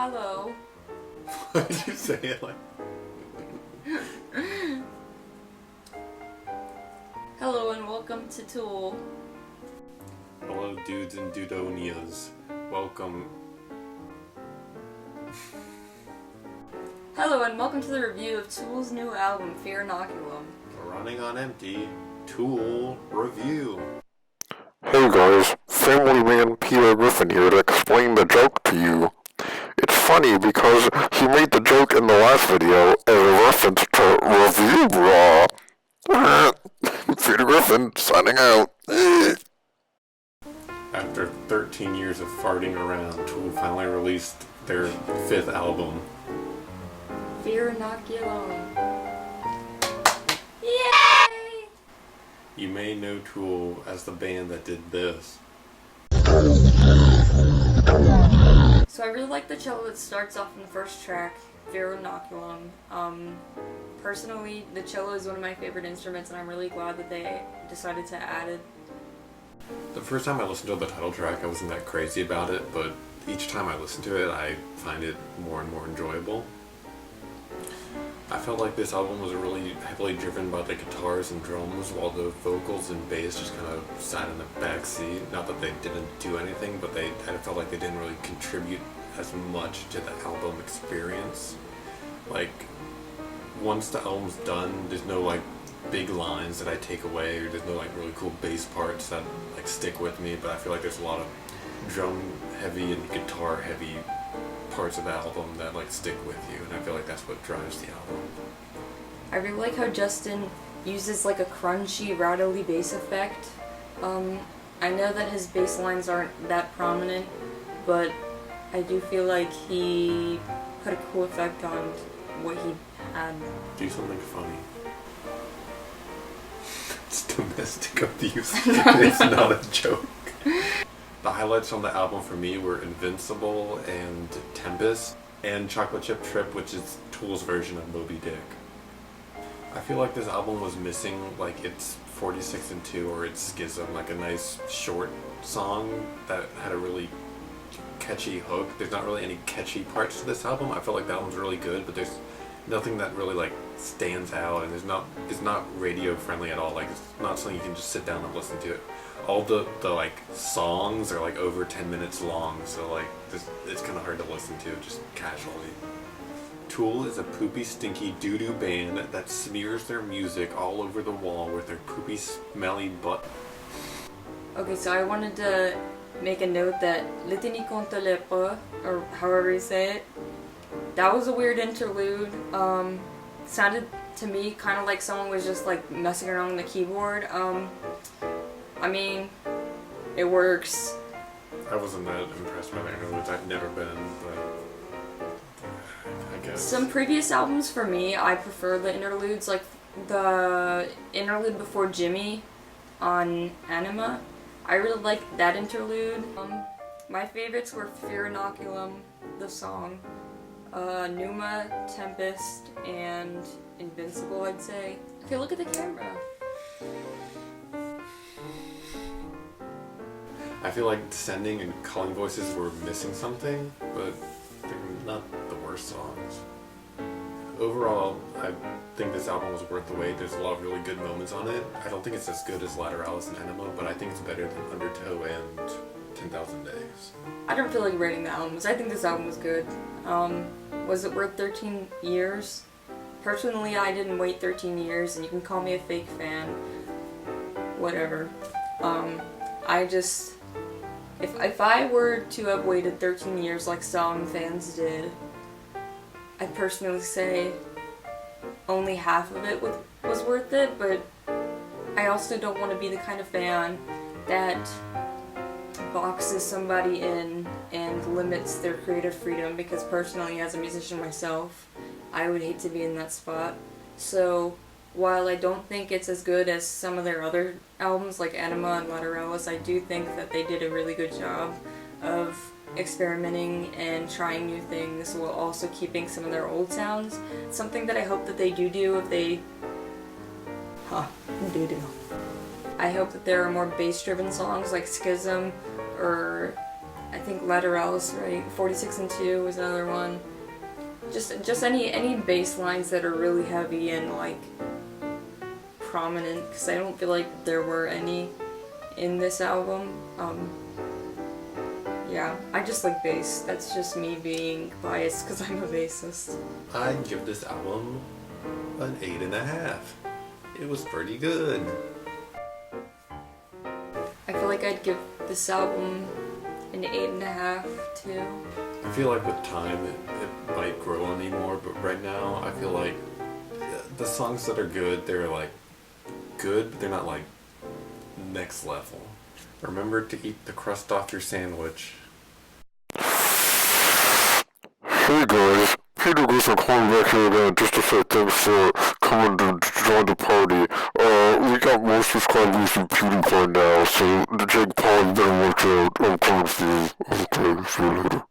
Hello. Why did you say it like... Hello and welcome to Tool. Hello dudes and dudonias. Welcome. Hello and welcome to the review of Tool's new album, Fear Inoculum. Running on empty. Tool review. Hey guys, Family Man Peter Griffin here to explain the joke to you. It's funny because he made the joke in the last video as a reference to review raw. Peter Griffin, signing out. After 13 years of farting around, Tool finally released their 5th album. Fear Inoculum. Yay! You may know Tool as the band that did this. So I really like the cello that starts off in the first track, Fear Inoculum. Personally, the cello is one of my favorite instruments and I'm really glad that they decided to add it. The first time I listened to the title track, I wasn't that crazy about it, but each time I listen to it, I find it more and more enjoyable. I felt like this album was really heavily driven by the guitars and drums, while the vocals and bass just kind of sat in the back seat. Not that they didn't do anything, but I felt like they didn't really contribute as much to the album experience. Like, once the album's done, there's no like big lines that I take away, or there's no like really cool bass parts that like stick with me, but I feel like there's a lot of drum heavy and guitar heavy parts of the album that like stick with you, and I feel like that's what drives the album. I really like how Justin uses like a crunchy, rattly bass effect. I know that his bass lines aren't that prominent, but I do feel like he put a cool effect on what he had. Do something funny. It's domestic abuse. It's not a joke. The highlights on the album for me were Invincible and Tempest, and Chocolate Chip Trip, which is Tool's version of Moby Dick. I feel like this album was missing like its 46 and 2 or its Schism, like a nice short song that had a really catchy hook. There's not really any catchy parts to this album. I feel like the album's really good, but there's nothing that really like stands out, and it's not radio friendly at all. Like, it's not something you can just sit down and listen to it. All the like songs are like over 10 minutes long, so like it's kind of hard to listen to just casually. Tool is a poopy, stinky doo-doo band that smears their music all over the wall with their poopy, smelly butt. Okay, so I wanted to make a note that Inoculum, or however you say it, that was a weird interlude. Sounded to me kind of like someone was just like messing around on the keyboard. I mean, it works. I wasn't that impressed by the interludes. I've never been, but I guess. Some previous albums for me, I prefer the interludes, like the interlude before Jimmy on Anima. I really like that interlude. My favorites were Fear Inoculum, the song, Numa, Tempest, and Invincible, I'd say. Okay, look at the camera. I feel like Descending and Calling Voices were missing something, but they're not the worst songs. Overall, I think this album was worth the wait. There's a lot of really good moments on it. I don't think it's as good as Lateralis and Enema, but I think it's better than Undertow and 10,000 Days. I don't feel like rating the albums. I think this album was good. Was it worth 13 years? Personally, I didn't wait 13 years, and you can call me a fake fan. Whatever. If I were to have waited 13 years like some fans did, I'd personally say only half of it was worth it, but I also don't want to be the kind of fan that boxes somebody in and limits their creative freedom, because personally, as a musician myself, I would hate to be in that spot. So while I don't think it's as good as some of their other albums like Anima and Lateralis, I do think that they did a really good job of experimenting and trying new things while also keeping some of their old sounds. Something that I hope that they do if they... I hope that there are more bass-driven songs like Schism or I think Lateralus, right? 46 and 2 was another one. Just any bass lines that are really heavy and like prominent, because I don't feel like there were any in this album. Yeah, I just like bass. That's just me being biased because I'm a bassist. I'd give this album an 8.5. It was pretty good. I feel like I'd give this album an 8.5 too. I feel like with time it might grow on me more, but right now I feel like the songs that are good, they're like good, but they're not like next level. Remember to eat the crust off your sandwich. Hey guys, Peter Griffin calling back here again just to say thanks for coming to join the party. We got more subscribers than PewDiePie now, so Jake Paul, you better watch out. I'm coming for you. Okay, see you later.